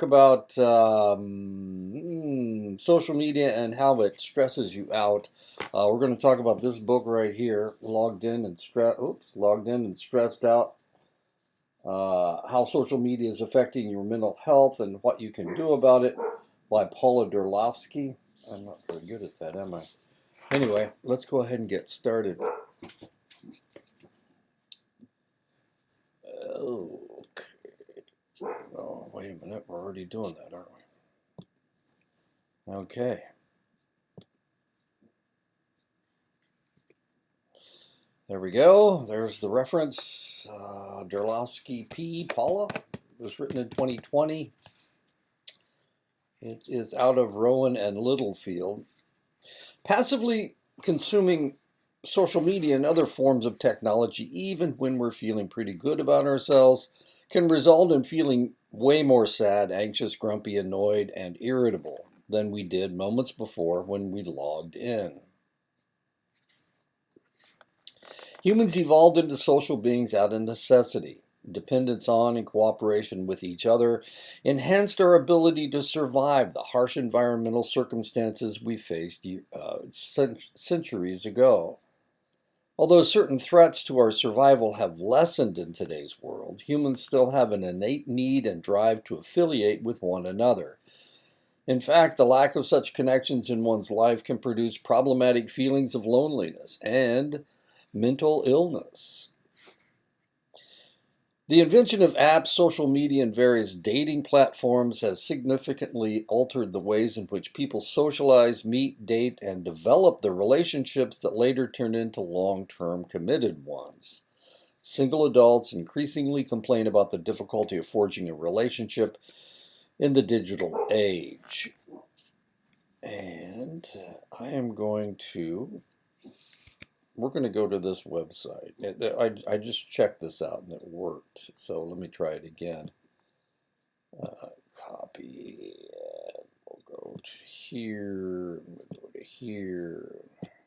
About social media and how it stresses you out. We're going to talk about this book right here, Logged In and Stressed Out. How social media is affecting your mental health and what you can do about it, by Paula Durlofsky. I'm not very good at that, am I? Anyway, let's go ahead and get started. Okay. Oh, wait a minute. We're already doing that, aren't we? Okay. There we go. There's the reference. Durlofsky P. Paula. It was written in 2020. It is out of Rowan and Littlefield. Passively consuming social media and other forms of technology, even when we're feeling pretty good about ourselves, can result in feeling way more sad, anxious, grumpy, annoyed, and irritable than we did moments before when we logged in. Humans evolved into social beings out of necessity. Dependence on and cooperation with each other enhanced our ability to survive the harsh environmental circumstances we faced centuries ago. Although certain threats to our survival have lessened in today's world, humans still have an innate need and drive to affiliate with one another. In fact, the lack of such connections in one's life can produce problematic feelings of loneliness and mental illness. The invention of apps, social media, and various dating platforms has significantly altered the ways in which people socialize, meet, date, and develop the relationships that later turn into long-term committed ones. Single adults increasingly complain about the difficulty of forging a relationship in the digital age. And we're going to go to this website. I just checked this out and it worked. So let me try it again. Copy. And we'll go to here. We'll go to here.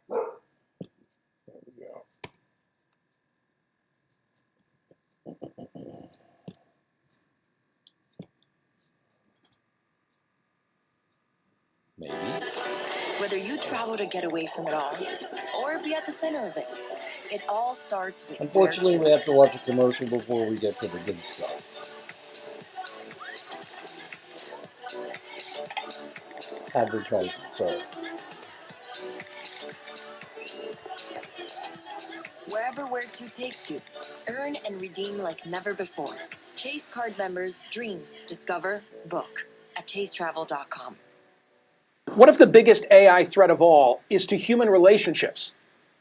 There we go. Maybe. Whether you travel to get away from it all or be at the center of it, it all starts with. Unfortunately, we have to watch a commercial before we get to the good stuff. Advertisement, sorry. Wherever Where2 takes you, earn and redeem like never before. Chase card members dream, discover, book at chasetravel.com. What if the biggest AI threat of all is to human relationships?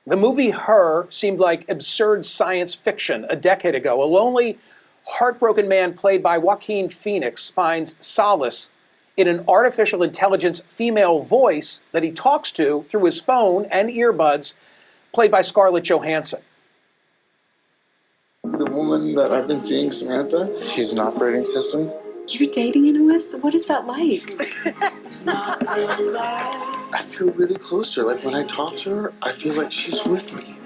The movie Her seemed like absurd science fiction a decade ago. A lonely, heartbroken man played by Joaquin Phoenix finds solace in an artificial intelligence female voice that he talks to through his phone and earbuds, played by Scarlett Johansson. The woman that I've been seeing, Samantha, she's an operating system. You're dating an OS? What is that like? I feel really close to her. Like when I talk to her, I feel like she's with me.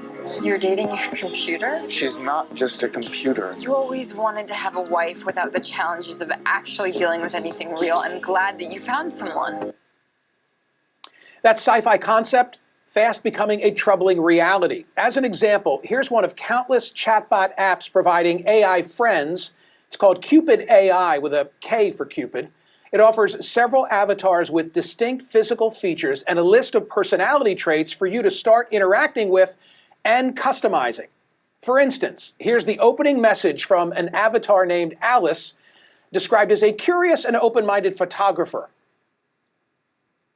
You're dating a computer? She's not just a computer. You always wanted to have a wife without the challenges of actually dealing with anything real. I'm glad that you found someone. That sci-fi concept, fast becoming a troubling reality. As an example, here's one of countless chatbot apps providing AI friends. It's called Cupid AI, with a K for Cupid. It offers several avatars with distinct physical features and a list of personality traits for you to start interacting with and customizing. For instance, here's the opening message from an avatar named Alice, described as a curious and open-minded photographer.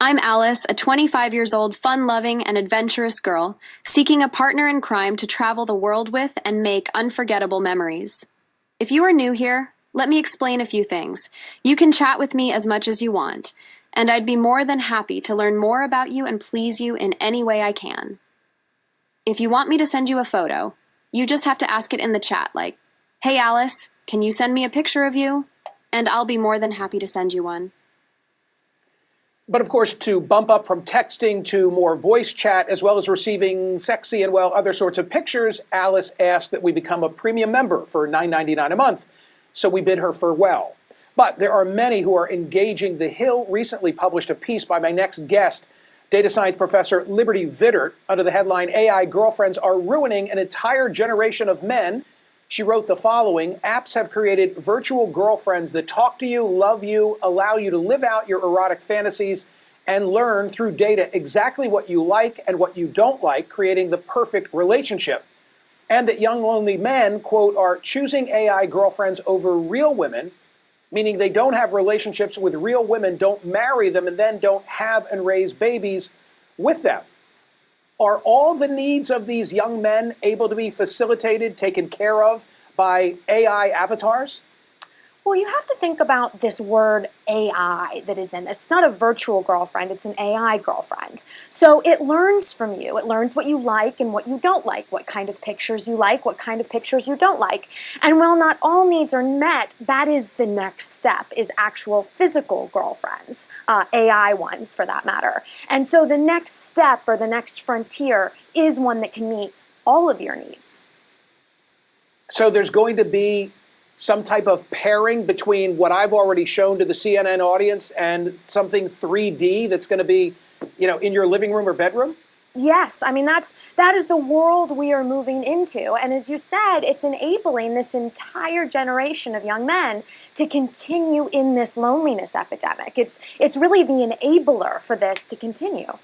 I'm Alice, a 25 years old, fun-loving and adventurous girl, seeking a partner in crime to travel the world with and make unforgettable memories. If you are new here, let me explain a few things. You can chat with me as much as you want, and I'd be more than happy to learn more about you and please you in any way I can. If you want me to send you a photo, you just have to ask it in the chat, like, "Hey Alice, can you send me a picture of you?" And I'll be more than happy to send you one. But of course, to bump up from texting to more voice chat, as well as receiving sexy and, well, other sorts of pictures, Alice asked that we become a premium member for $9.99 a month, so we bid her farewell. But there are many who are engaging. The Hill recently published a piece by my next guest, data science professor Liberty Vittert, under the headline, AI Girlfriends Are Ruining an Entire Generation of Men. She wrote the following: apps have created virtual girlfriends that talk to you, love you, allow you to live out your erotic fantasies, and learn through data exactly what you like and what you don't like, creating the perfect relationship. And that young lonely men, quote, are choosing AI girlfriends over real women, meaning they don't have relationships with real women, don't marry them, and then don't have and raise babies with them. Are all the needs of these young men able to be facilitated, taken care of by AI avatars? Well, you have to think about this word AI that is in this. It's not a virtual girlfriend, it's an AI girlfriend. So it learns from you. It learns what you like and what you don't like, what kind of pictures you like, what kind of pictures you don't like. And while not all needs are met, that is the next step, is actual physical girlfriends, AI ones for that matter. And so the next step or the next frontier is one that can meet all of your needs. So there's going to be some type of pairing between what I've already shown to the CNN audience and something 3D that's going to be, in your living room or bedroom? Yes, I mean, that is the world we are moving into. And as you said, it's enabling this entire generation of young men to continue in this loneliness epidemic. It's really the enabler for this to continue.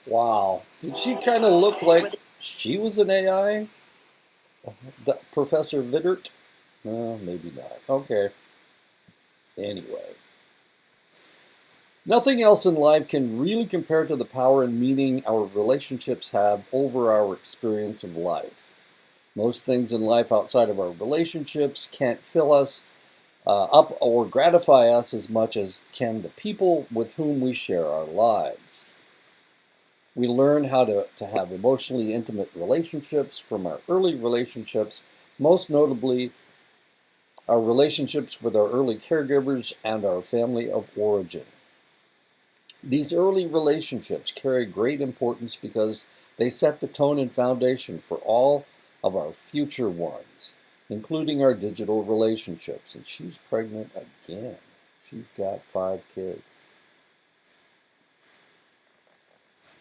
Wow. Did she kind of look like she was an AI? Professor Vittert? No, maybe not. Okay. Anyway. Nothing else in life can really compare to the power and meaning our relationships have over our experience of life. Most things in life outside of our relationships can't fill us up or gratify us as much as can the people with whom we share our lives. We learn how to have emotionally intimate relationships from our early relationships, most notably our relationships with our early caregivers and our family of origin. These early relationships carry great importance because they set the tone and foundation for all of our future ones, including our digital relationships. And she's pregnant again. She's got 5 kids.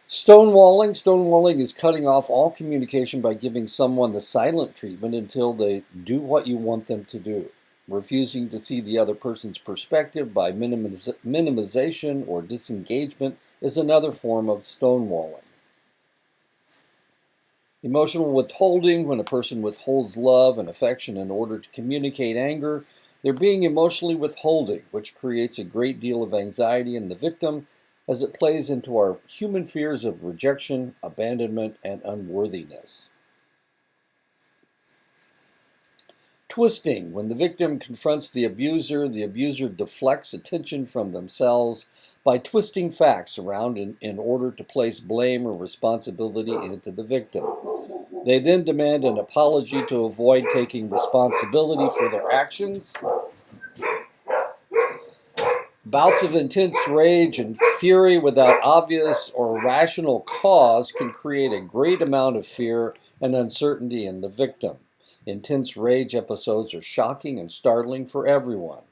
Stonewalling is cutting off all communication by giving someone the silent treatment until they do what you want them to do. Refusing to see the other person's perspective by minimization or disengagement is another form of stonewalling. Emotional withholding: when a person withholds love and affection in order to communicate anger, they're being emotionally withholding, which creates a great deal of anxiety in the victim as it plays into our human fears of rejection, abandonment, and unworthiness. Twisting: when the victim confronts the abuser deflects attention from themselves by twisting facts around in order to place blame or responsibility into the victim. They then demand an apology to avoid taking responsibility for their actions. Bouts of intense rage and fury without obvious or rational cause can create a great amount of fear and uncertainty in the victim. Intense rage episodes are shocking and startling for everyone.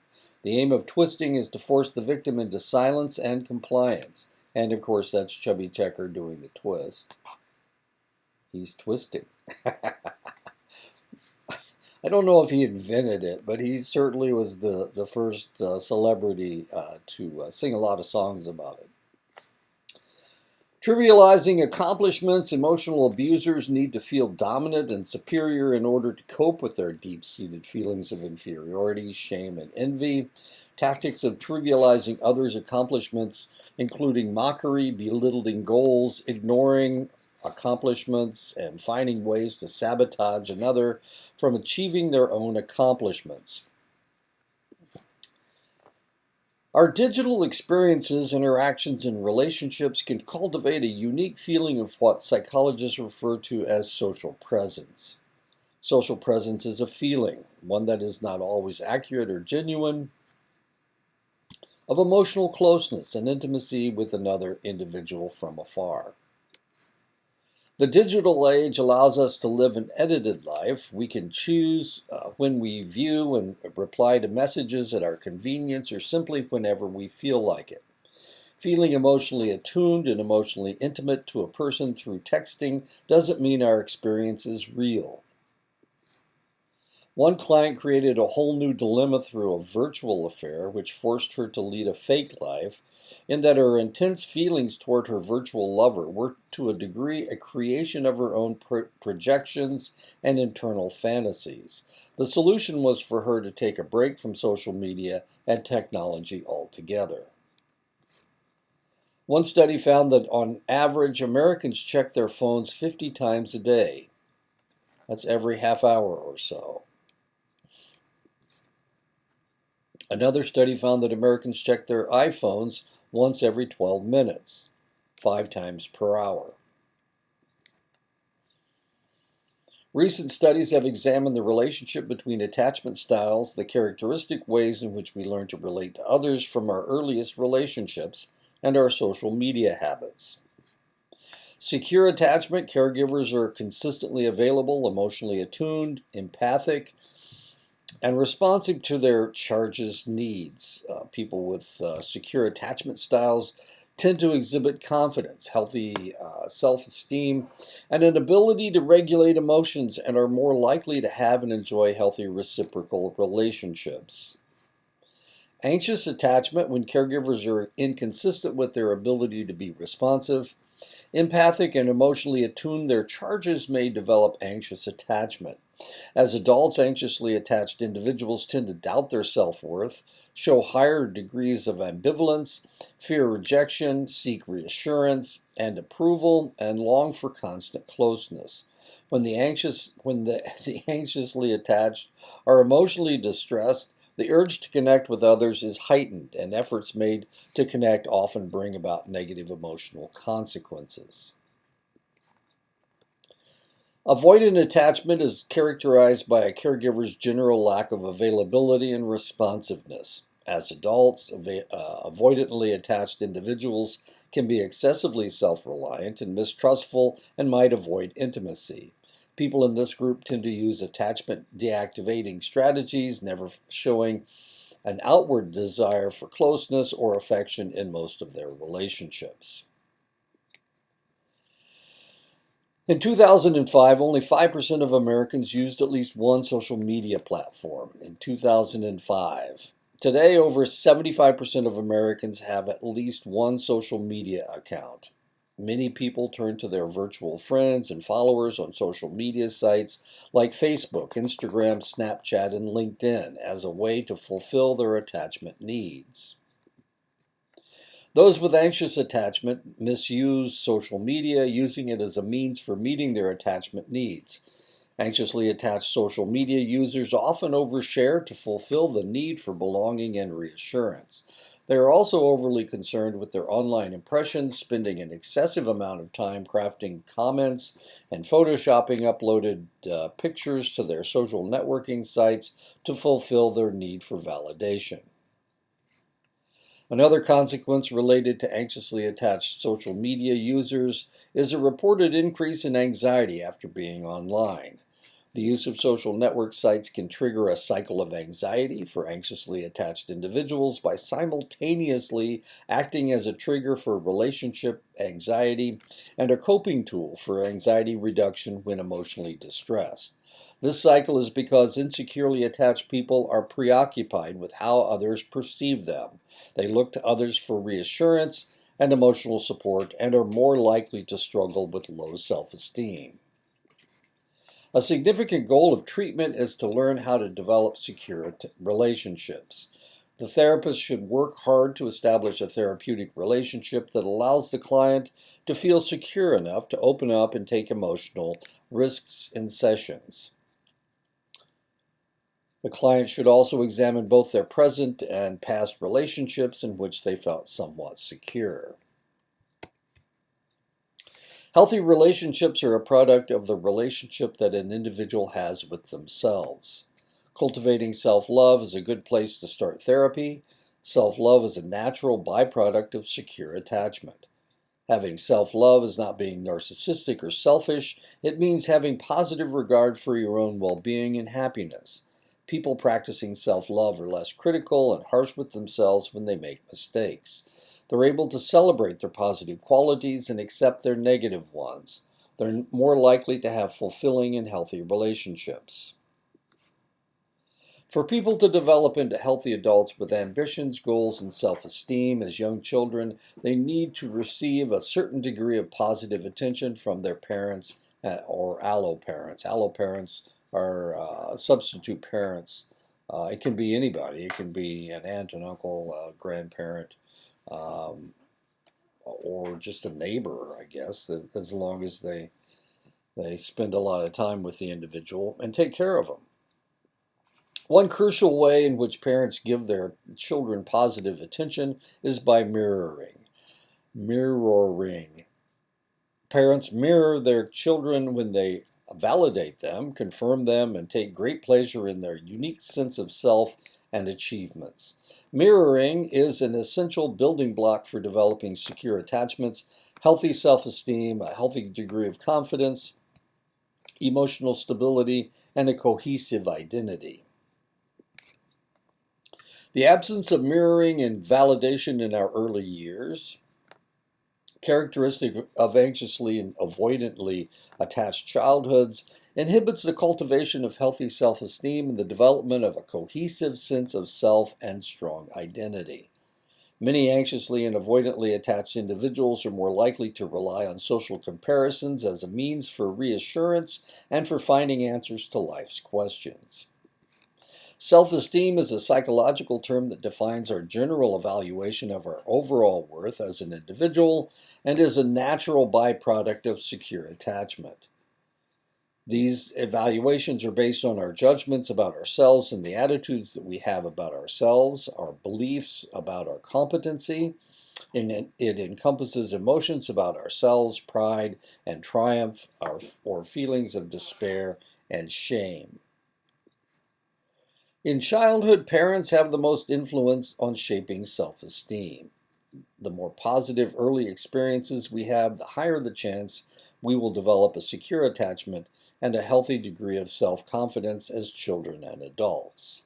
The aim of twisting is to force the victim into silence and compliance. And of course, that's Chubby Checker doing the twist. He's twisting. I don't know if he invented it, but he certainly was the first celebrity to sing a lot of songs about it. Trivializing accomplishments: emotional abusers need to feel dominant and superior in order to cope with their deep-seated feelings of inferiority, shame, and envy. Tactics of trivializing others' accomplishments, including mockery, belittling goals, ignoring accomplishments, and finding ways to sabotage another from achieving their own accomplishments. Our digital experiences, interactions, and relationships can cultivate a unique feeling of what psychologists refer to as social presence. Social presence is a feeling, one that is not always accurate or genuine, of emotional closeness and intimacy with another individual from afar. The digital age allows us to live an edited life. We can choose when we view and reply to messages at our convenience or simply whenever we feel like it. Feeling emotionally attuned and emotionally intimate to a person through texting doesn't mean our experience is real. One client created a whole new dilemma through a virtual affair, which forced her to lead a fake life, in that her intense feelings toward her virtual lover were to a degree a creation of her own projections and internal fantasies. The solution was for her to take a break from social media and technology altogether. One study found that on average, Americans check their phones 50 times a day. That's every half hour or so. Another study found that Americans check their iPhones once every 12 minutes, 5 times per hour. Recent studies have examined the relationship between attachment styles, the characteristic ways in which we learn to relate to others from our earliest relationships, and our social media habits. Secure attachment, caregivers are consistently available, emotionally attuned, empathic, and responsive to their charge's needs. People with secure attachment styles tend to exhibit confidence, healthy self-esteem, and an ability to regulate emotions and are more likely to have and enjoy healthy reciprocal relationships. Anxious attachment, when caregivers are inconsistent with their ability to be responsive, empathic, and emotionally attuned, their charges may develop anxious attachment. As adults, anxiously attached individuals tend to doubt their self-worth, show higher degrees of ambivalence, fear rejection, seek reassurance and approval, and long for constant closeness. When the anxiously attached are emotionally distressed, the urge to connect with others is heightened, and efforts made to connect often bring about negative emotional consequences. Avoidant attachment is characterized by a caregiver's general lack of availability and responsiveness. As adults, avoidantly attached individuals can be excessively self-reliant and mistrustful and might avoid intimacy. People in this group tend to use attachment deactivating strategies, never showing an outward desire for closeness or affection in most of their relationships. In 2005, only 5% of Americans used at least one social media platform. In 2005. Today, over 75% of Americans have at least one social media account. Many people turn to their virtual friends and followers on social media sites like Facebook, Instagram, Snapchat, and LinkedIn as a way to fulfill their attachment needs. Those with anxious attachment misuse social media, using it as a means for meeting their attachment needs. Anxiously attached social media users often overshare to fulfill the need for belonging and reassurance. They are also overly concerned with their online impressions, spending an excessive amount of time crafting comments and photoshopping uploaded pictures to their social networking sites to fulfill their need for validation. Another consequence related to anxiously attached social media users is a reported increase in anxiety after being online. The use of social network sites can trigger a cycle of anxiety for anxiously attached individuals by simultaneously acting as a trigger for relationship anxiety and a coping tool for anxiety reduction when emotionally distressed. This cycle is because insecurely attached people are preoccupied with how others perceive them. They look to others for reassurance and emotional support and are more likely to struggle with low self-esteem. A significant goal of treatment is to learn how to develop secure relationships. The therapist should work hard to establish a therapeutic relationship that allows the client to feel secure enough to open up and take emotional risks in sessions. The client should also examine both their present and past relationships in which they felt somewhat secure. Healthy relationships are a product of the relationship that an individual has with themselves. Cultivating self-love is a good place to start therapy. Self-love is a natural byproduct of secure attachment. Having self-love is not being narcissistic or selfish. It means having positive regard for your own well-being and happiness. People practicing self-love are less critical and harsh with themselves when they make mistakes. They're able to celebrate their positive qualities and accept their negative ones. They're more likely to have fulfilling and healthy relationships. For people to develop into healthy adults with ambitions, goals, and self-esteem as young children, they need to receive a certain degree of positive attention from their parents or alloparents. Alloparents are substitute parents. It can be anybody. It can be an aunt, an uncle, a grandparent, or just a neighbor, I guess, as long as they spend a lot of time with the individual and take care of them. One crucial way in which parents give their children positive attention is by mirroring. Mirroring. Parents mirror their children when they validate them, confirm them, and take great pleasure in their unique sense of self and achievements. Mirroring is an essential building block for developing secure attachments, healthy self-esteem, a healthy degree of confidence, emotional stability, and a cohesive identity. The absence of mirroring and validation in our early years, characteristic of anxiously and avoidantly attached childhoods, inhibits the cultivation of healthy self-esteem and the development of a cohesive sense of self and strong identity. Many anxiously and avoidantly attached individuals are more likely to rely on social comparisons as a means for reassurance and for finding answers to life's questions. Self-esteem is a psychological term that defines our general evaluation of our overall worth as an individual and is a natural byproduct of secure attachment. These evaluations are based on our judgments about ourselves and the attitudes that we have about ourselves, our beliefs about our competency, and it encompasses emotions about ourselves, pride and triumph, or feelings of despair and shame. In childhood, parents have the most influence on shaping self-esteem. The more positive early experiences we have, the higher the chance we will develop a secure attachment and a healthy degree of self-confidence as children and adults.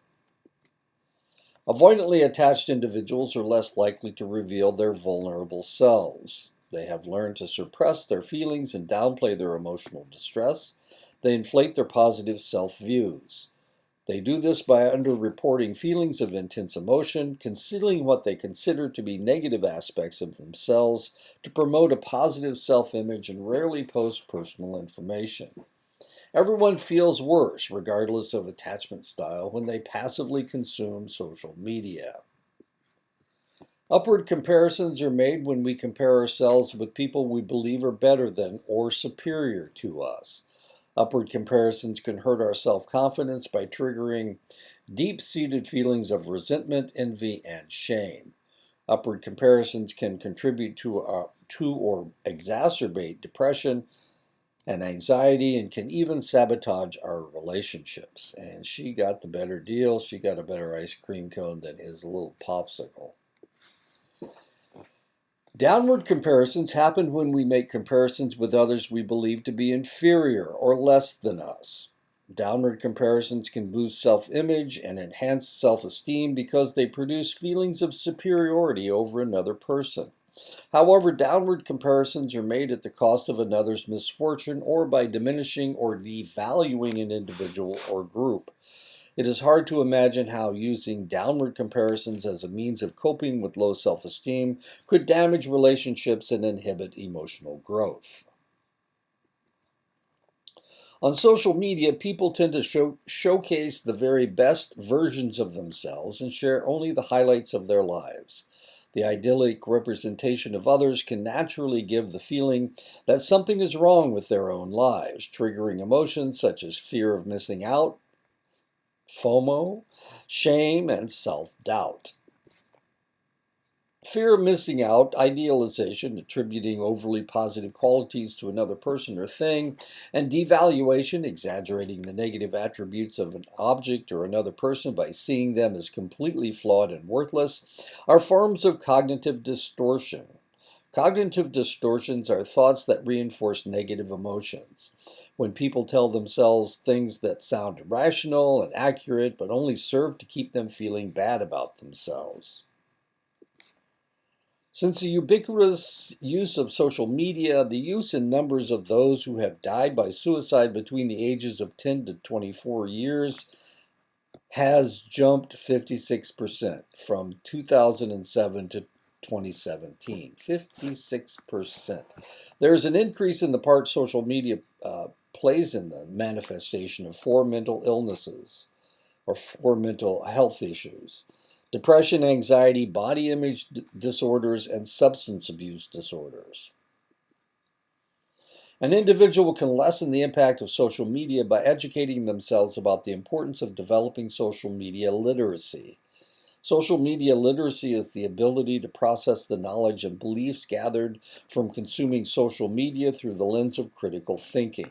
Avoidantly attached individuals are less likely to reveal their vulnerable selves. They have learned to suppress their feelings and downplay their emotional distress. They inflate their positive self-views. They do this by underreporting feelings of intense emotion, concealing what they consider to be negative aspects of themselves to promote a positive self-image, and rarely post personal information. Everyone feels worse, regardless of attachment style, when they passively consume social media. Upward comparisons are made when we compare ourselves with people we believe are better than or superior to us. Upward comparisons can hurt our self-confidence by triggering deep-seated feelings of resentment, envy, and shame. Upward comparisons can contribute to or exacerbate depression and anxiety, and can even sabotage our relationships. And she got the better deal. She got a better ice cream cone than his little popsicle. Downward comparisons happen when we make comparisons with others we believe to be inferior or less than us. Downward comparisons can boost self-image and enhance self-esteem because they produce feelings of superiority over another person. However, downward comparisons are made at the cost of another's misfortune or by diminishing or devaluing an individual or group. It is hard to imagine how using downward comparisons as a means of coping with low self-esteem could damage relationships and inhibit emotional growth. On social media, people tend to showcase the very best versions of themselves and share only the highlights of their lives. The idyllic representation of others can naturally give the feeling that something is wrong with their own lives, triggering emotions such as fear of missing out, FOMO, shame, and self-doubt. Fear of missing out, idealization, attributing overly positive qualities to another person or thing, and devaluation, exaggerating the negative attributes of an object or another person by seeing them as completely flawed and worthless, are forms of cognitive distortion. Cognitive distortions are thoughts that reinforce negative emotions. When people tell themselves things that sound rational and accurate but only serve to keep them feeling bad about themselves. Since the ubiquitous use of social media, the use in numbers of those who have died by suicide between the ages of 10 to 24 years has jumped 56% from 2007 to 2017. 56%. There's an increase in the part social media plays in the manifestation of four mental illnesses or four mental health issues: depression, anxiety, body image disorders, and substance abuse disorders. An individual can lessen the impact of social media by educating themselves about the importance of developing social media literacy. Social media literacy is the ability to process the knowledge and beliefs gathered from consuming social media through the lens of critical thinking.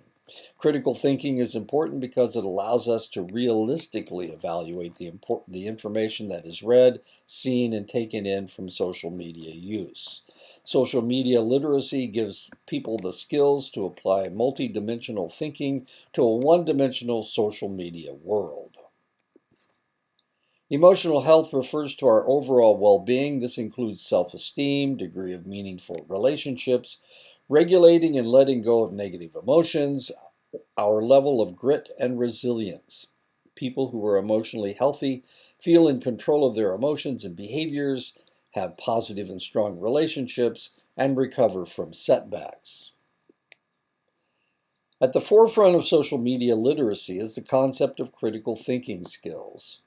Critical thinking is important because it allows us to realistically evaluate the information that is read, seen, and taken in from social media use. Social media literacy gives people the skills to apply multidimensional thinking to a one-dimensional social media world. Emotional health refers to our overall well-being. This includes self-esteem, degree of meaningful relationships, regulating and letting go of negative emotions, our level of grit and resilience. People who are emotionally healthy feel in control of their emotions and behaviors, have positive and strong relationships, and recover from setbacks. At the forefront of social media literacy is the concept of critical thinking skills.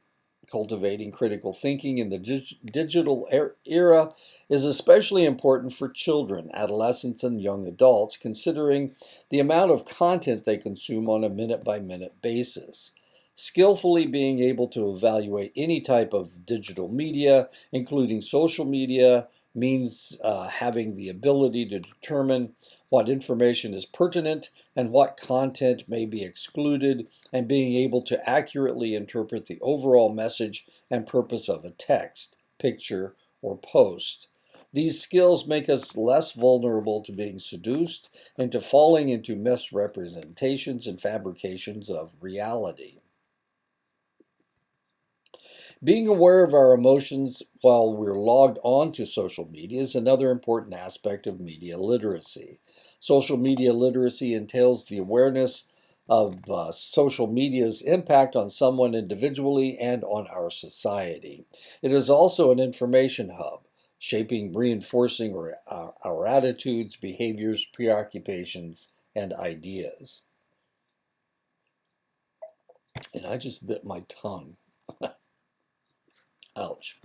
Cultivating critical thinking in the digital era is especially important for children, adolescents, and young adults, considering the amount of content they consume on a minute-by-minute basis. Skillfully being able to evaluate any type of digital media, including social media, means having the ability to determine what information is pertinent and what content may be excluded, and being able to accurately interpret the overall message and purpose of a text, picture, or post. These skills make us less vulnerable to being seduced and to falling into misrepresentations and fabrications of reality. Being aware of our emotions while we're logged on to social media is another important aspect of media literacy. Social media literacy entails the awareness of social media's impact on someone individually and on our society. It is also an information hub, shaping, reinforcing our attitudes, behaviors, preoccupations, and ideas. And I just bit my tongue. Ouch.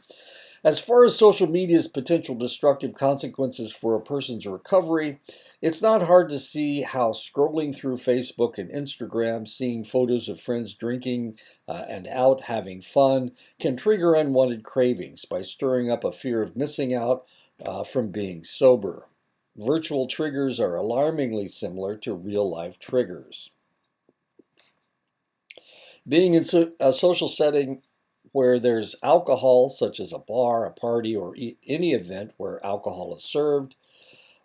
As far as social media's potential destructive consequences for a person's recovery, it's not hard to see how scrolling through Facebook and Instagram, seeing photos of friends drinking and out having fun, can trigger unwanted cravings by stirring up a fear of missing out from being sober. Virtual triggers are alarmingly similar to real-life triggers. Being in a social setting where there's alcohol, such as a bar, a party, or any event where alcohol is served,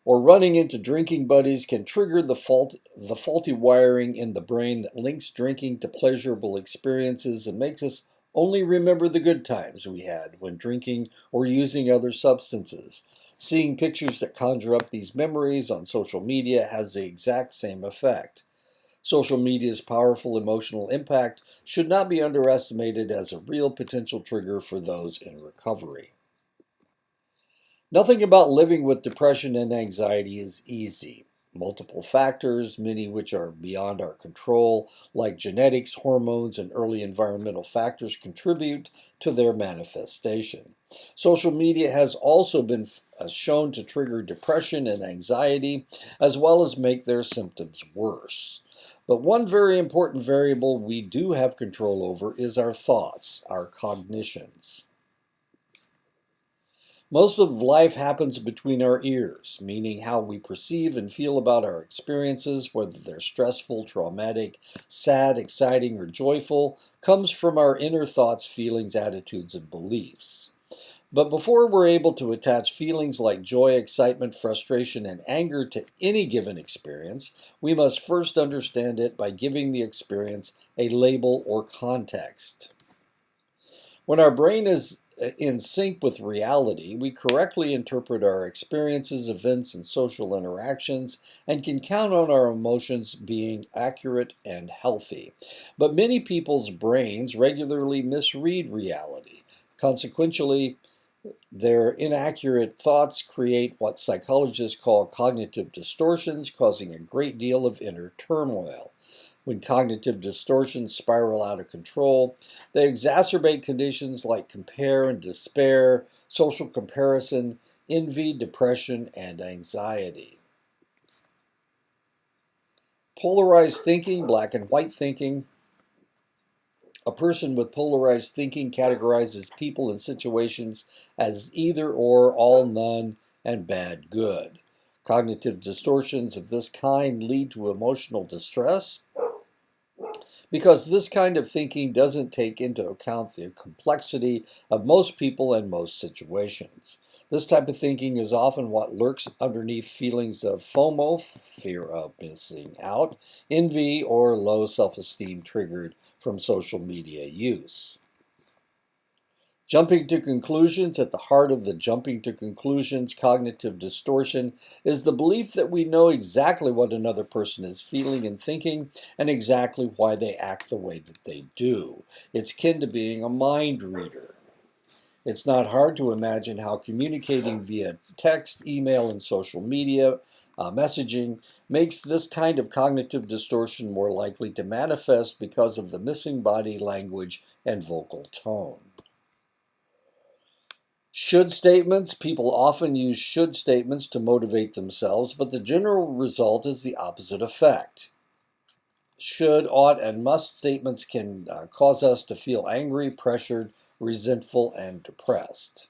or running into drinking buddies can trigger the faulty wiring in the brain that links drinking to pleasurable experiences and makes us only remember the good times we had when drinking or using other substances. Seeing pictures that conjure up these memories on social media has the exact same effect. Social media's powerful emotional impact should not be underestimated as a real potential trigger for those in recovery. Nothing about living with depression and anxiety is easy. Multiple factors, many which are beyond our control, like genetics, hormones, and early environmental factors, contribute to their manifestation. Social media has also been shown to trigger depression and anxiety, as well as make their symptoms worse. But one very important variable we do have control over is our thoughts, our cognitions. Most of life happens between our ears, meaning how we perceive and feel about our experiences, whether they're stressful, traumatic, sad, exciting, or joyful, comes from our inner thoughts, feelings, attitudes, and beliefs. But before we're able to attach feelings like joy, excitement, frustration, and anger to any given experience, we must first understand it by giving the experience a label or context. When our brain is in sync with reality, we correctly interpret our experiences, events, and social interactions, and can count on our emotions being accurate and healthy. But many people's brains regularly misread reality. Consequently, their inaccurate thoughts create what psychologists call cognitive distortions, causing a great deal of inner turmoil. When cognitive distortions spiral out of control, they exacerbate conditions like compare and despair, social comparison, envy, depression, and anxiety. Polarized thinking, black and white thinking. A person with polarized thinking categorizes people and situations as either or, all, none, and bad, good. Cognitive distortions of this kind lead to emotional distress because this kind of thinking doesn't take into account the complexity of most people and most situations. This type of thinking is often what lurks underneath feelings of FOMO, fear of missing out, envy, or low self-esteem triggered from social media use. Jumping to conclusions. At the heart of the jumping to conclusions cognitive distortion is the belief that we know exactly what another person is feeling and thinking and exactly why they act the way that they do. It's akin to being a mind reader. It's not hard to imagine how communicating via text, email, and social media messaging makes this kind of cognitive distortion more likely to manifest because of the missing body language and vocal tone. Should statements. People often use should statements to motivate themselves, but the general result is the opposite effect. Should, ought, and must statements can cause us to feel angry, pressured, resentful, and depressed.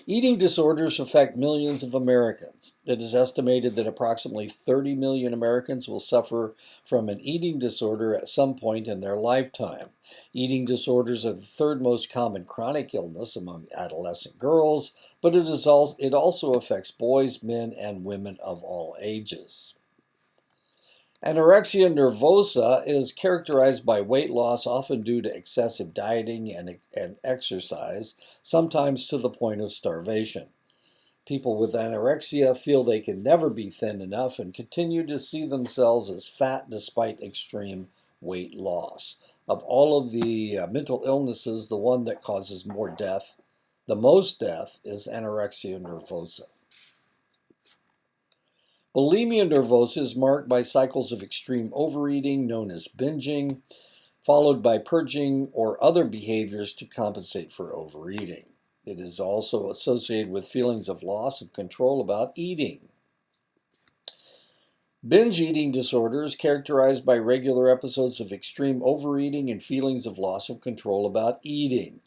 Eating disorders affect millions of Americans. It is estimated that approximately 30 million Americans will suffer from an eating disorder at some point in their lifetime. Eating disorders are the third most common chronic illness among adolescent girls, but it also affects boys, men, and women of all ages. Anorexia nervosa is characterized by weight loss, often due to excessive dieting and exercise, sometimes to the point of starvation. People with anorexia feel they can never be thin enough and continue to see themselves as fat despite extreme weight loss. Of all of the mental illnesses, the one that causes the most death, is anorexia nervosa. Bulimia nervosa is marked by cycles of extreme overeating, known as binging, followed by purging or other behaviors to compensate for overeating. It is also associated with feelings of loss of control about eating. Binge eating disorder is characterized by regular episodes of extreme overeating and feelings of loss of control about eating.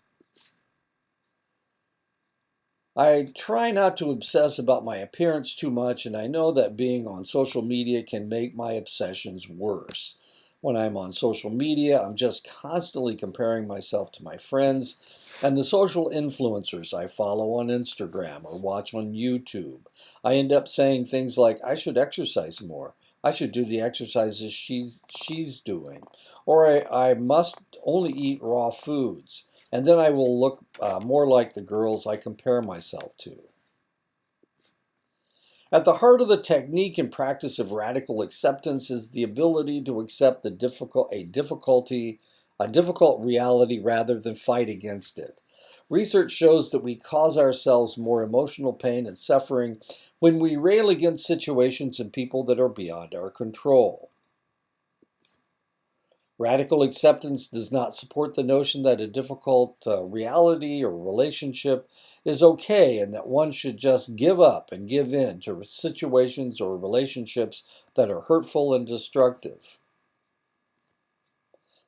I try not to obsess about my appearance too much, and I know that being on social media can make my obsessions worse. When I'm on social media, I'm just constantly comparing myself to my friends and the social influencers I follow on Instagram or watch on YouTube. I end up saying things like, I should exercise more. I should do the exercises she's doing. Or I must only eat raw foods. And then I will look more like the girls I compare myself to. At the heart of the technique and practice of radical acceptance is the ability to accept a difficult reality rather than fight against it. Research shows that we cause ourselves more emotional pain and suffering when we rail against situations and people that are beyond our control. Radical acceptance does not support the notion that a difficult reality or relationship is okay and that one should just give up and give in to situations or relationships that are hurtful and destructive.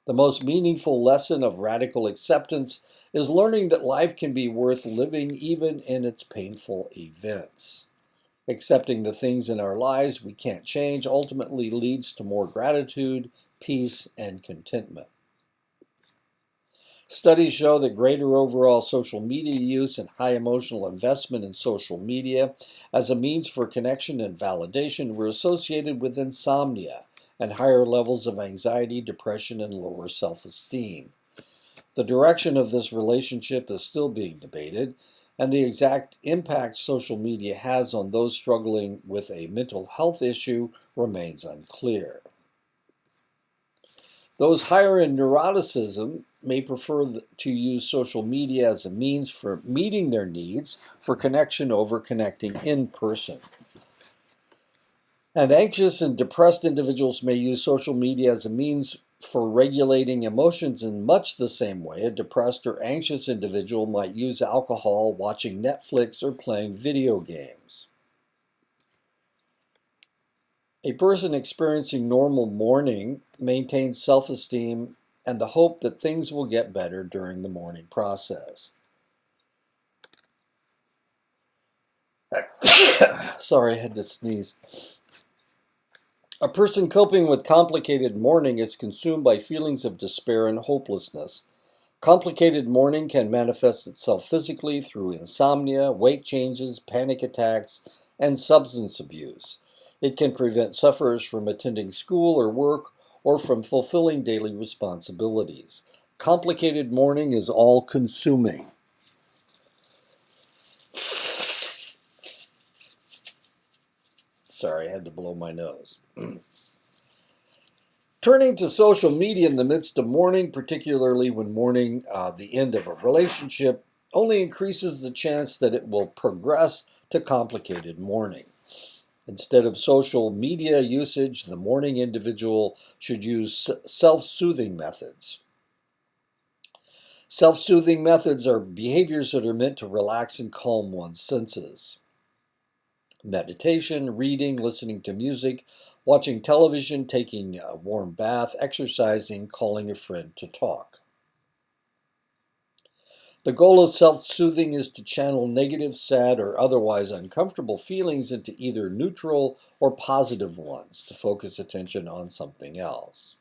The most meaningful lesson of radical acceptance is learning that life can be worth living even in its painful events. Accepting the things in our lives we can't change ultimately leads to more gratitude, peace, and contentment. Studies show that greater overall social media use and high emotional investment in social media as a means for connection and validation were associated with insomnia and higher levels of anxiety, depression, and lower self-esteem. The direction of this relationship is still being debated, and the exact impact social media has on those struggling with a mental health issue remains unclear. Those higher in neuroticism may prefer to use social media as a means for meeting their needs for connection over connecting in person. And anxious and depressed individuals may use social media as a means for regulating emotions in much the same way a depressed or anxious individual might use alcohol, watching Netflix, or playing video games. A person experiencing normal mourning maintains self-esteem and the hope that things will get better during the mourning process. Sorry, I had to sneeze. A person coping with complicated mourning is consumed by feelings of despair and hopelessness. Complicated mourning can manifest itself physically through insomnia, weight changes, panic attacks, and substance abuse. It can prevent sufferers from attending school or work or from fulfilling daily responsibilities. Complicated mourning is all-consuming. Sorry, I had to blow my nose. Turning to social media in the midst of mourning, particularly when mourning the end of a relationship, only increases the chance that it will progress to complicated mourning. Instead of social media usage, the mourning individual should use self-soothing methods. Self-soothing methods are behaviors that are meant to relax and calm one's senses. Meditation, reading, listening to music, watching television, taking a warm bath, exercising, calling a friend to talk. The goal of self-soothing is to channel negative, sad, or otherwise uncomfortable feelings into either neutral or positive ones to focus attention on something else.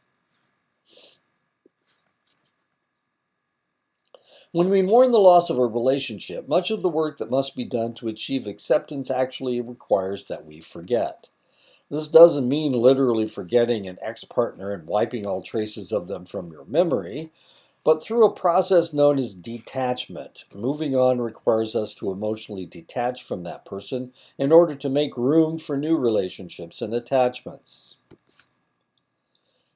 When we mourn the loss of a relationship, much of the work that must be done to achieve acceptance actually requires that we forget. This doesn't mean literally forgetting an ex-partner and wiping all traces of them from your memory, but through a process known as detachment. Moving on requires us to emotionally detach from that person in order to make room for new relationships and attachments.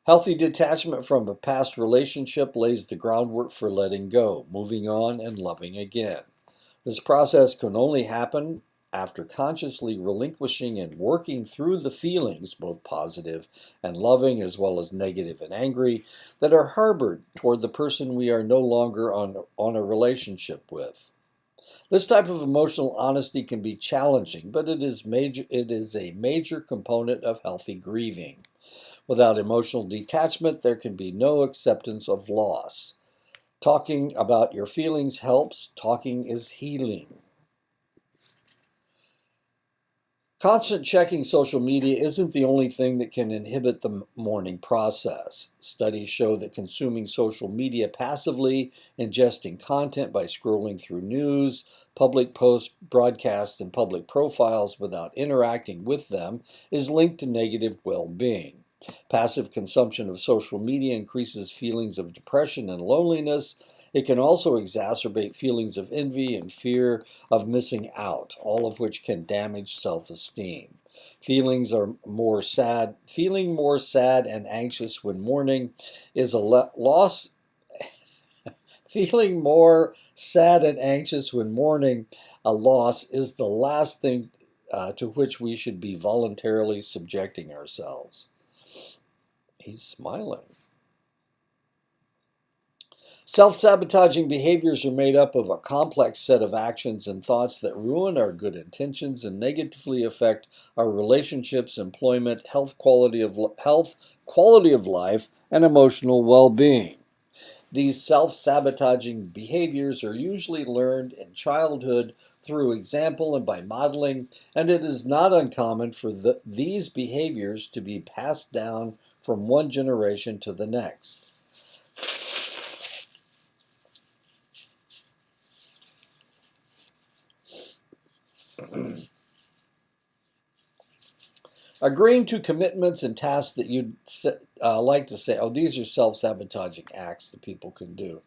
Healthy detachment from a past relationship lays the groundwork for letting go, moving on, and loving again. This process can only happen after consciously relinquishing and working through the feelings, both positive and loving, as well as negative and angry, that are harbored toward the person we are no longer on a relationship with. This type of emotional honesty can be challenging, but it is a major component of healthy grieving. Without emotional detachment, there can be no acceptance of loss. Talking about your feelings helps. Talking is healing. Constant checking social media isn't the only thing that can inhibit the mourning process. Studies show that consuming social media passively, ingesting content by scrolling through news, public posts, broadcasts, and public profiles without interacting with them is linked to negative well-being. Passive consumption of social media increases feelings of depression and loneliness. It can also exacerbate feelings of envy and fear of missing out, all of which can damage self-esteem. Feeling more sad and anxious when mourning is a loss. Feeling more sad and anxious when mourning a loss is the last thing to which we should be voluntarily subjecting ourselves. He's smiling. Self-sabotaging behaviors are made up of a complex set of actions and thoughts that ruin our good intentions and negatively affect our relationships, employment, quality of life, and emotional well-being. These self-sabotaging behaviors are usually learned in childhood through example and by modeling, and it is not uncommon for these behaviors to be passed down from one generation to the next. Agreeing to commitments and tasks that you'd like to say, oh, these are self-sabotaging acts that people can do.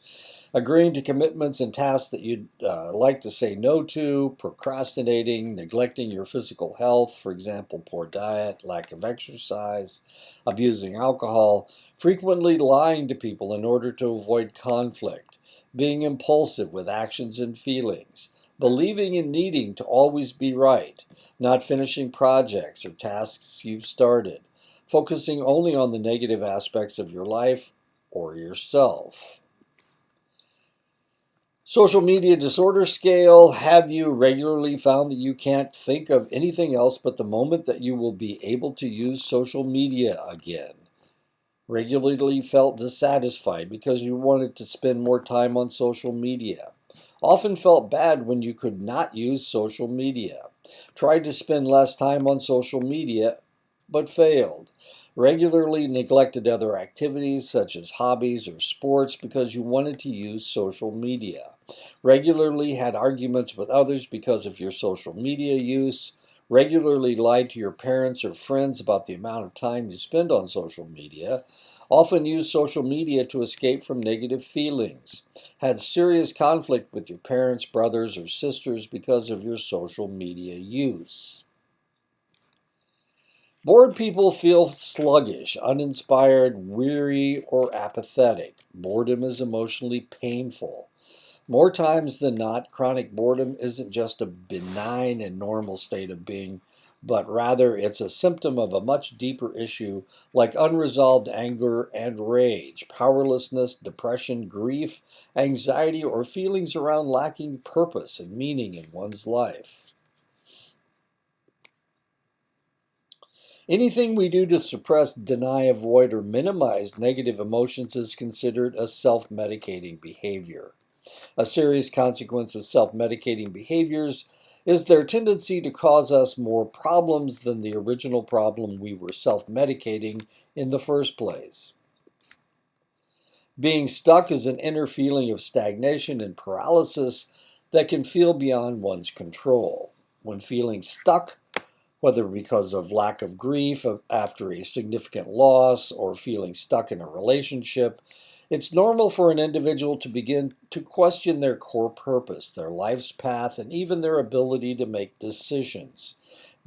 Agreeing to commitments and tasks that you'd like to say no to, procrastinating, neglecting your physical health, for example, poor diet, lack of exercise, abusing alcohol, frequently lying to people in order to avoid conflict, being impulsive with actions and feelings, believing and needing to always be right, not finishing projects or tasks you've started, focusing only on the negative aspects of your life or yourself. Social media disorder scale. Have you regularly found that you can't think of anything else but the moment that you will be able to use social media again? Regularly felt dissatisfied because you wanted to spend more time on social media. Often felt bad when you could not use social media. Tried to spend less time on social media, but failed. Regularly neglected other activities such as hobbies or sports because you wanted to use social media. Regularly had arguments with others because of your social media use. Regularly lied to your parents or friends about the amount of time you spend on social media. Often use social media to escape from negative feelings. Had serious conflict with your parents, brothers, or sisters because of your social media use. Bored people feel sluggish, uninspired, weary, or apathetic. Boredom is emotionally painful. More times than not, chronic boredom isn't just a benign and normal state of being, but rather it's a symptom of a much deeper issue like unresolved anger and rage, powerlessness, depression, grief, anxiety, or feelings around lacking purpose and meaning in one's life. Anything we do to suppress, deny, avoid, or minimize negative emotions is considered a self-medicating behavior. A serious consequence of self-medicating behaviors is their tendency to cause us more problems than the original problem we were self-medicating in the first place. Being stuck is an inner feeling of stagnation and paralysis that can feel beyond one's control. When feeling stuck, whether because of lack of grief after a significant loss or feeling stuck in a relationship, it's normal for an individual to begin to question their core purpose, their life's path, and even their ability to make decisions.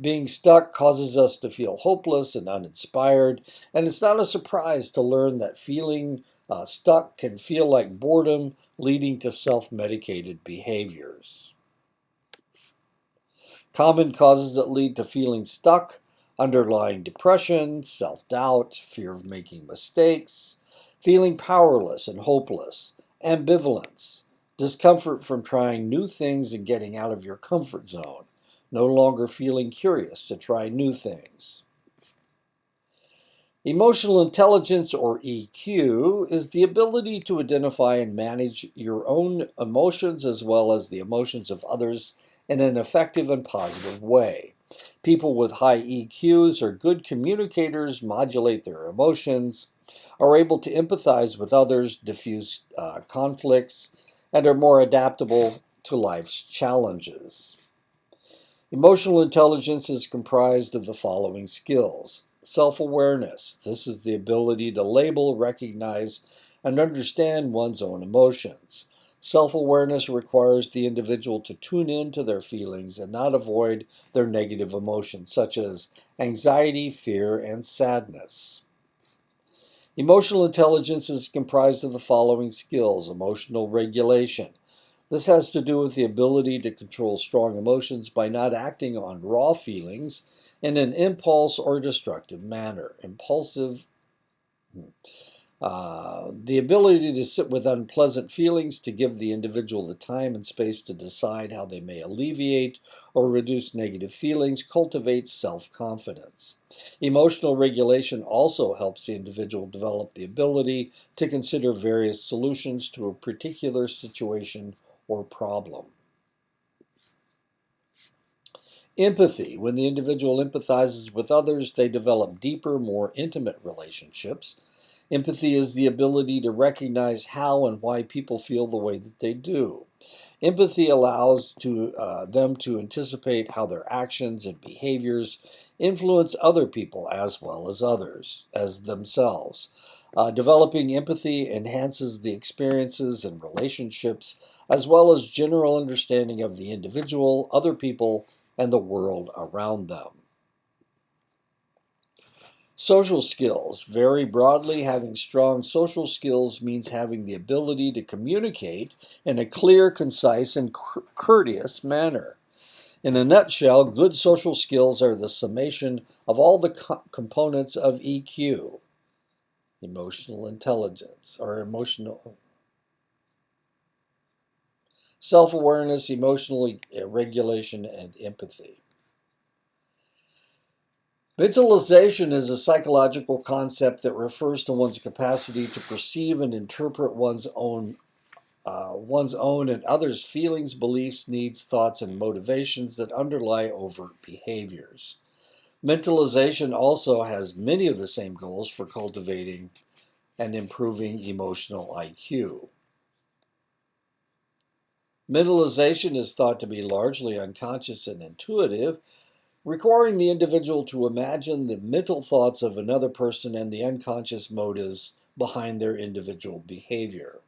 Being stuck causes us to feel hopeless and uninspired, and it's not a surprise to learn that feeling stuck can feel like boredom, leading to self-medicated behaviors. Common causes that lead to feeling stuck: underlying depression, self-doubt, fear of making mistakes, feeling powerless and hopeless, ambivalence, discomfort from trying new things and getting out of your comfort zone, no longer feeling curious to try new things. Emotional intelligence, or EQ, is the ability to identify and manage your own emotions as well as the emotions of others in an effective and positive way. People with high EQs are good communicators, modulate their emotions, are able to empathize with others, diffuse conflicts, and are more adaptable to life's challenges. Emotional intelligence is comprised of the following skills. Self-awareness. This is the ability to label, recognize, and understand one's own emotions. Self-awareness requires the individual to tune in to their feelings and not avoid their negative emotions, such as anxiety, fear, and sadness. Emotional intelligence is comprised of the following skills. Emotional regulation. This has to do with the ability to control strong emotions by not acting on raw feelings in an impulse or destructive manner. The ability to sit with unpleasant feelings, to give the individual the time and space to decide how they may alleviate or reduce negative feelings, cultivates self-confidence. Emotional regulation also helps the individual develop the ability to consider various solutions to a particular situation or problem. Empathy. When the individual empathizes with others, they develop deeper, more intimate relationships. Empathy is the ability to recognize how and why people feel the way that they do. Empathy allows them to anticipate how their actions and behaviors influence other people as well as others, as themselves. Developing empathy enhances the experiences and relationships, as well as general understanding of the individual, other people, and the world around them. Social skills. Very broadly, having strong social skills means having the ability to communicate in a clear, concise, and courteous manner. In a nutshell, good social skills are the summation of all the components of EQ, emotional intelligence, or emotional self-awareness, emotional regulation, and empathy. Mentalization is a psychological concept that refers to one's capacity to perceive and interpret one's own and others' feelings, beliefs, needs, thoughts, and motivations that underlie overt behaviors. Mentalization also has many of the same goals for cultivating and improving emotional IQ. Mentalization is thought to be largely unconscious and intuitive, requiring the individual to imagine the mental thoughts of another person and the unconscious motives behind their individual behavior.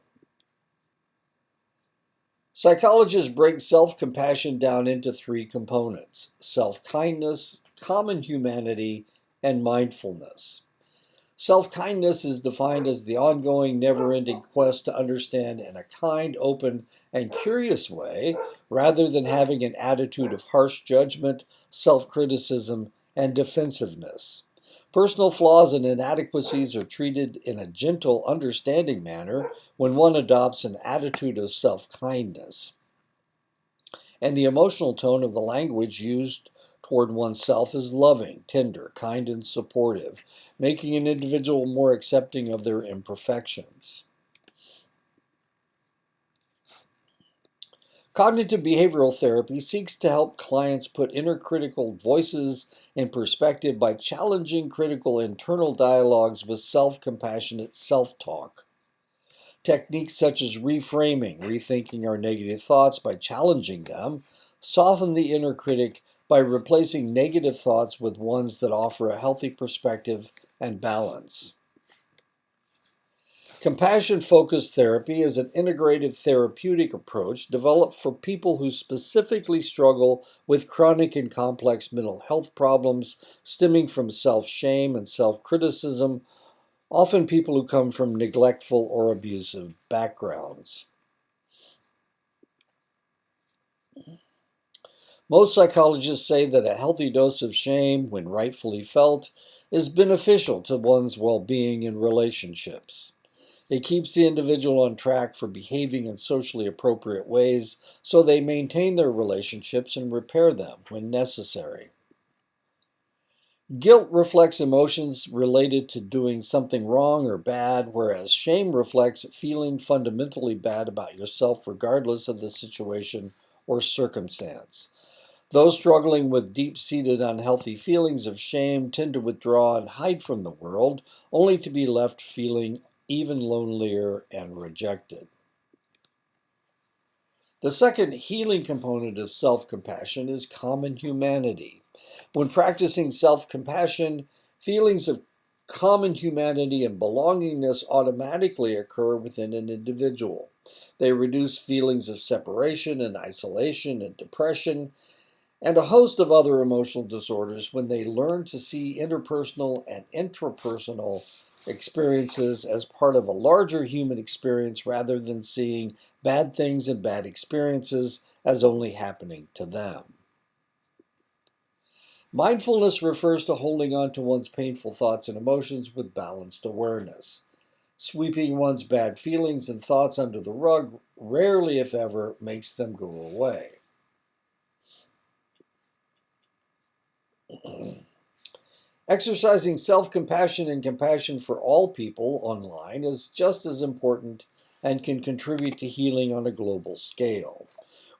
Psychologists break self-compassion down into three components: self-kindness, common humanity, and mindfulness. Self-kindness is defined as the ongoing, never-ending quest to understand in a kind, open, and curious way, rather than having an attitude of harsh judgment, self-criticism, and defensiveness. Personal flaws and inadequacies are treated in a gentle, understanding manner when one adopts an attitude of self-kindness. And the emotional tone of the language used toward oneself is loving, tender, kind, and supportive, making an individual more accepting of their imperfections. Cognitive behavioral therapy seeks to help clients put inner critical voices in perspective by challenging critical internal dialogues with self-compassionate self-talk. Techniques such as reframing, rethinking our negative thoughts by challenging them, soften the inner critic by replacing negative thoughts with ones that offer a healthy perspective and balance. Compassion-focused therapy is an integrative therapeutic approach developed for people who specifically struggle with chronic and complex mental health problems stemming from self-shame and self-criticism, often people who come from neglectful or abusive backgrounds. Most psychologists say that a healthy dose of shame, when rightfully felt, is beneficial to one's well-being in relationships. It keeps the individual on track for behaving in socially appropriate ways so they maintain their relationships and repair them when necessary. Guilt reflects emotions related to doing something wrong or bad, whereas shame reflects feeling fundamentally bad about yourself regardless of the situation or circumstance. Those struggling with deep-seated unhealthy feelings of shame tend to withdraw and hide from the world, only to be left feeling even lonelier and rejected. The second healing component of self-compassion is common humanity. When practicing self-compassion, feelings of common humanity and belongingness automatically occur within an individual. They reduce feelings of separation and isolation and depression, and a host of other emotional disorders when they learn to see interpersonal and intrapersonal experiences as part of a larger human experience rather than seeing bad things and bad experiences as only happening to them. Mindfulness refers to holding on to one's painful thoughts and emotions with balanced awareness. Sweeping one's bad feelings and thoughts under the rug rarely, if ever, makes them go away. Exercising self-compassion and compassion for all people online is just as important and can contribute to healing on a global scale.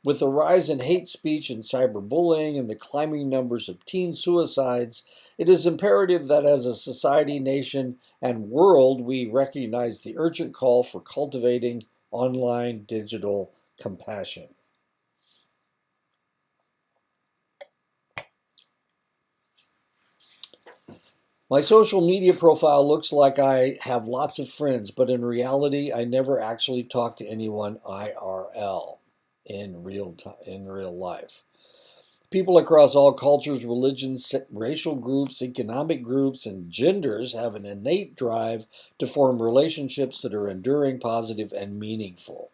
With the rise in hate speech and cyberbullying and the climbing numbers of teen suicides, it is imperative that as a society, nation, and world, we recognize the urgent call for cultivating online digital compassion. My social media profile looks like I have lots of friends, but in reality, I never actually talk to anyone IRL in real life. People across all cultures, religions, racial groups, economic groups, and genders have an innate drive to form relationships that are enduring, positive, and meaningful.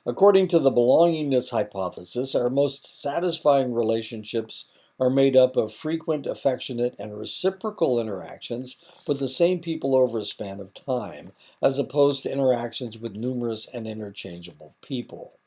According to the belongingness hypothesis, our most satisfying relationships are made up of frequent, affectionate, and reciprocal interactions with the same people over a span of time, as opposed to interactions with numerous and interchangeable people.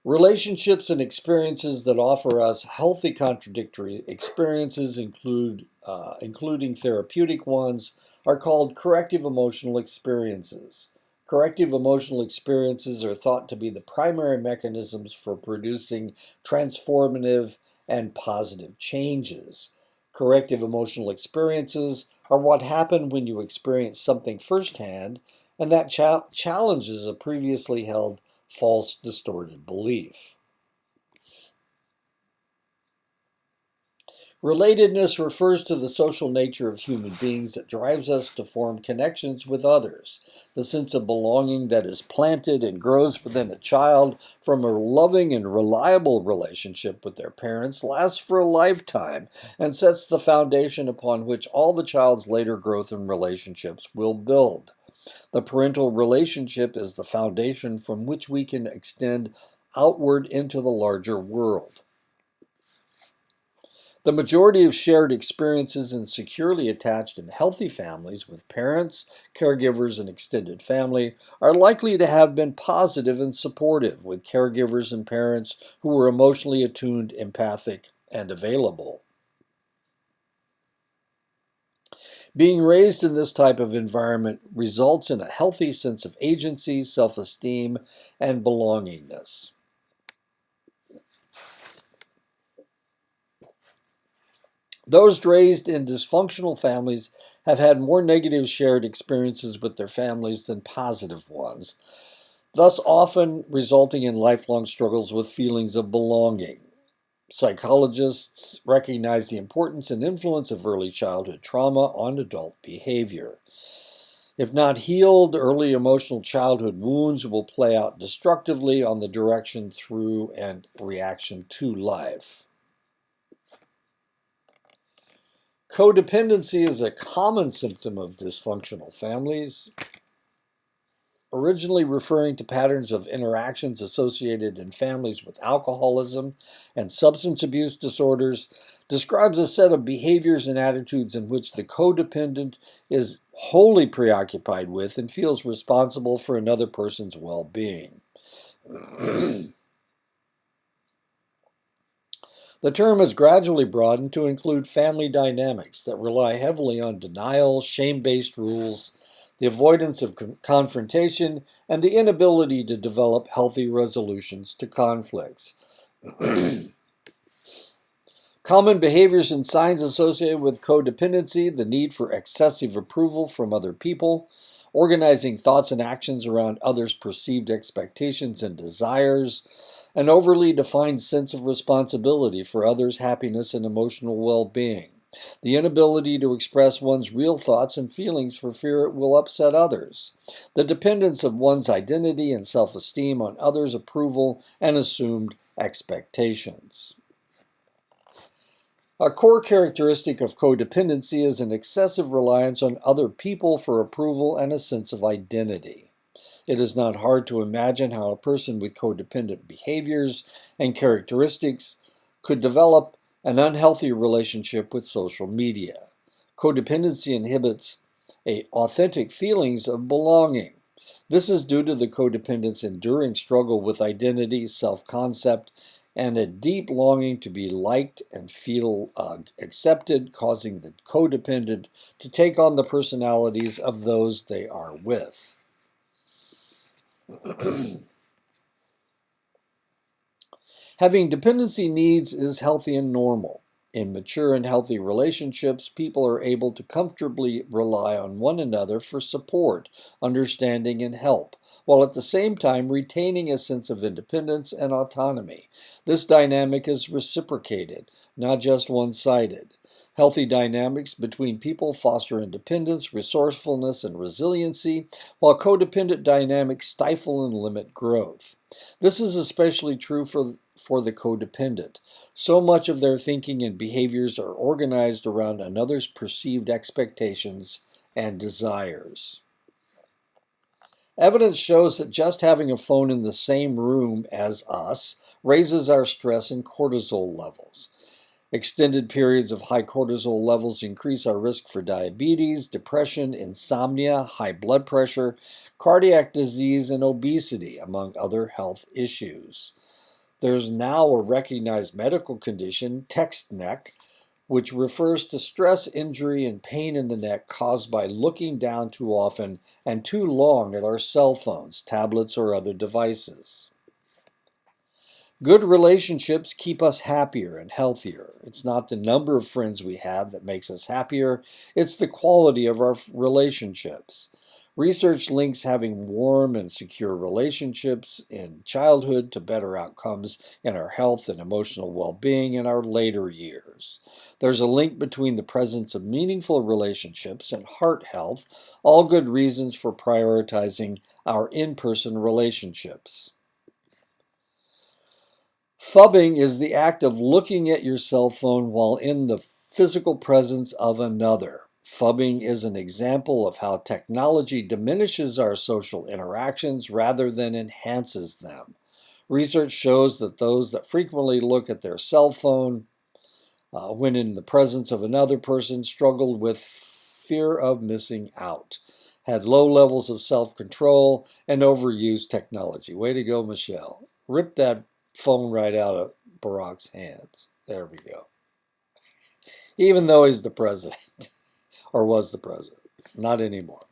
Relationships and experiences that offer us healthy contradictory experiences, including therapeutic ones, are called corrective emotional experiences. Corrective emotional experiences are thought to be the primary mechanisms for producing transformative and positive changes. Corrective emotional experiences are what happen when you experience something firsthand and that challenges a previously held false, distorted belief. Relatedness refers to the social nature of human beings that drives us to form connections with others. The sense of belonging that is planted and grows within a child from a loving and reliable relationship with their parents lasts for a lifetime and sets the foundation upon which all the child's later growth and relationships will build. The parental relationship is the foundation from which we can extend outward into the larger world. The majority of shared experiences in securely attached and healthy families with parents, caregivers, and extended family are likely to have been positive and supportive, with caregivers and parents who were emotionally attuned, empathic, and available. Being raised in this type of environment results in a healthy sense of agency, self-esteem, and belongingness. Those raised in dysfunctional families have had more negative shared experiences with their families than positive ones, thus often resulting in lifelong struggles with feelings of belonging. Psychologists recognize the importance and influence of early childhood trauma on adult behavior. If not healed, early emotional childhood wounds will play out destructively on the direction through and reaction to life. Codependency is a common symptom of dysfunctional families, originally referring to patterns of interactions associated in families with alcoholism and substance abuse disorders, describes a set of behaviors and attitudes in which the codependent is wholly preoccupied with and feels responsible for another person's well-being. The term has gradually broadened to include family dynamics that rely heavily on denial, shame-based rules, the avoidance of confrontation, and the inability to develop healthy resolutions to conflicts. Common behaviors and signs associated with codependency: the need for excessive approval from other people, organizing thoughts and actions around others' perceived expectations and desires, an overly defined sense of responsibility for others' happiness and emotional well-being, the inability to express one's real thoughts and feelings for fear it will upset others, the dependence of one's identity and self-esteem on others' approval and assumed expectations. A core characteristic of codependency is an excessive reliance on other people for approval and a sense of identity. It is not hard to imagine how a person with codependent behaviors and characteristics could develop an unhealthy relationship with social media. Codependency inhibits authentic feelings of belonging. This is due to the codependent's enduring struggle with identity, self-concept, and a deep longing to be liked and feel accepted, causing the codependent to take on the personalities of those they are with. Having dependency needs is healthy and normal. In mature and healthy relationships, people are able to comfortably rely on one another for support, understanding, and help, while at the same time retaining a sense of independence and autonomy. This dynamic is reciprocated, not just one-sided. Healthy dynamics between people foster independence, resourcefulness, and resiliency, while codependent dynamics stifle and limit growth. This is especially true for the codependent. So much of their thinking and behaviors are organized around another's perceived expectations and desires. Evidence shows that just having a phone in the same room as us raises our stress and cortisol levels. Extended periods of high cortisol levels increase our risk for diabetes, depression, insomnia, high blood pressure, cardiac disease, and obesity, among other health issues. There's now a recognized medical condition, text neck, which refers to stress, injury, and pain in the neck caused by looking down too often and too long at our cell phones, tablets, or other devices. Good relationships keep us happier and healthier. It's not the number of friends we have that makes us happier, it's the quality of our relationships. Research links having warm and secure relationships in childhood to better outcomes in our health and emotional well-being in our later years. There's a link between the presence of meaningful relationships and heart health, all good reasons for prioritizing our in-person relationships. Phubbing is the act of looking at your cell phone while in the physical presence of another. Phubbing is an example of how technology diminishes our social interactions rather than enhances them. Research shows that those that frequently look at their cell phone when in the presence of another person struggled with fear of missing out, had low levels of self-control, and overused technology. Way to go, Michelle. Rip that phone right out of Barack's hands. There we go. Even though he's the president, or was the president. Not anymore.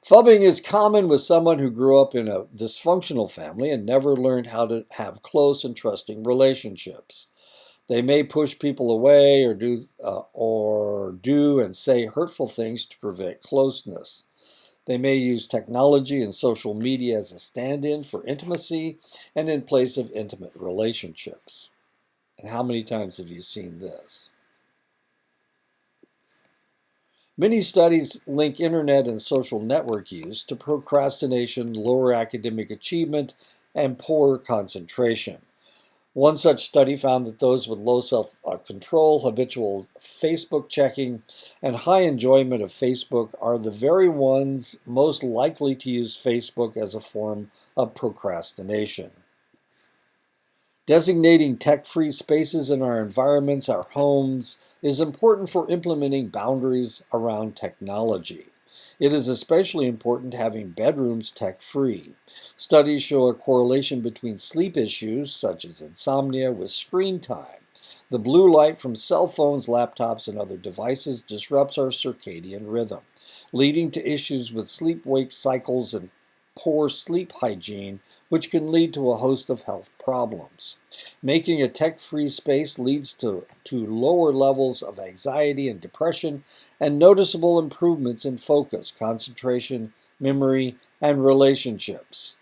Phubbing is common with someone who grew up in a dysfunctional family and never learned how to have close and trusting relationships. They may push people away or do and say hurtful things to prevent closeness. They may use technology and social media as a stand-in for intimacy and in place of intimate relationships. And how many times have you seen this? Many studies link internet and social network use to procrastination, lower academic achievement, and poor concentration. One such study found that those with low self-control, habitual Facebook checking, and high enjoyment of Facebook are the very ones most likely to use Facebook as a form of procrastination. Designating tech-free spaces in our environments, our homes, is important for implementing boundaries around technology. It is especially important having bedrooms tech-free. Studies show a correlation between sleep issues, such as insomnia, with screen time. The blue light from cell phones, laptops, and other devices disrupts our circadian rhythm, leading to issues with sleep-wake cycles and poor sleep hygiene, which can lead to a host of health problems. Making a tech-free space leads to lower levels of anxiety and depression and noticeable improvements in focus, concentration, memory, and relationships.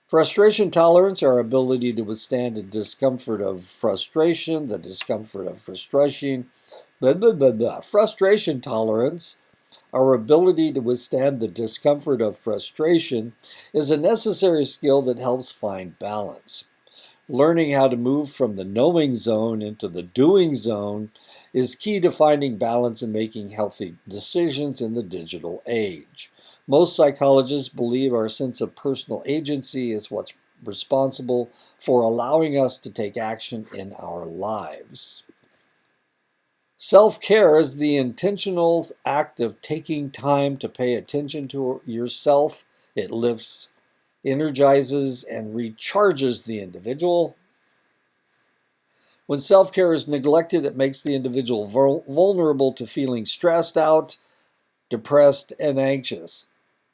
Frustration tolerance, our ability to withstand the discomfort of frustration, Frustration tolerance, our ability to withstand the discomfort of frustration, is a necessary skill that helps find balance. Learning how to move from the knowing zone into the doing zone is key to finding balance and making healthy decisions in the digital age. Most psychologists believe our sense of personal agency is what's responsible for allowing us to take action in our lives. Self-care is the intentional act of taking time to pay attention to yourself. It lifts, energizes, and recharges the individual. When self-care is neglected, it makes the individual vulnerable to feeling stressed out, depressed, and anxious.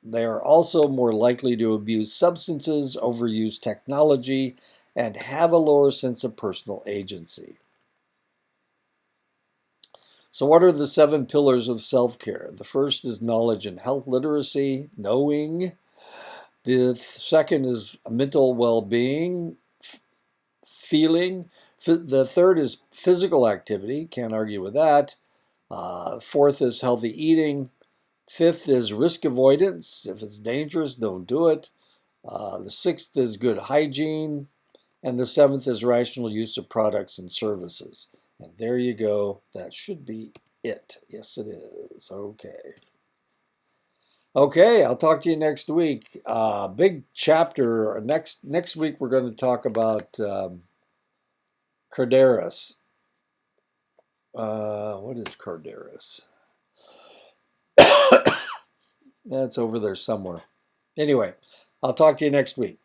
They are also more likely to abuse substances, overuse technology, and have a lower sense of personal agency. So what are the 7 pillars of self-care? The first is knowledge and health literacy, knowing. The second is mental well-being, feeling. The third is physical activity, can't argue with that. Fourth is healthy eating. Fifth is risk avoidance. If it's dangerous, don't do it. The sixth is good hygiene. And the seventh is rational use of products and services. And there you go. That should be it. Yes, it is. Okay. Okay, I'll talk to you next week. Big chapter. Next week we're going to talk about Cardaris. What is Cardaris? That's over there somewhere. Anyway, I'll talk to you next week.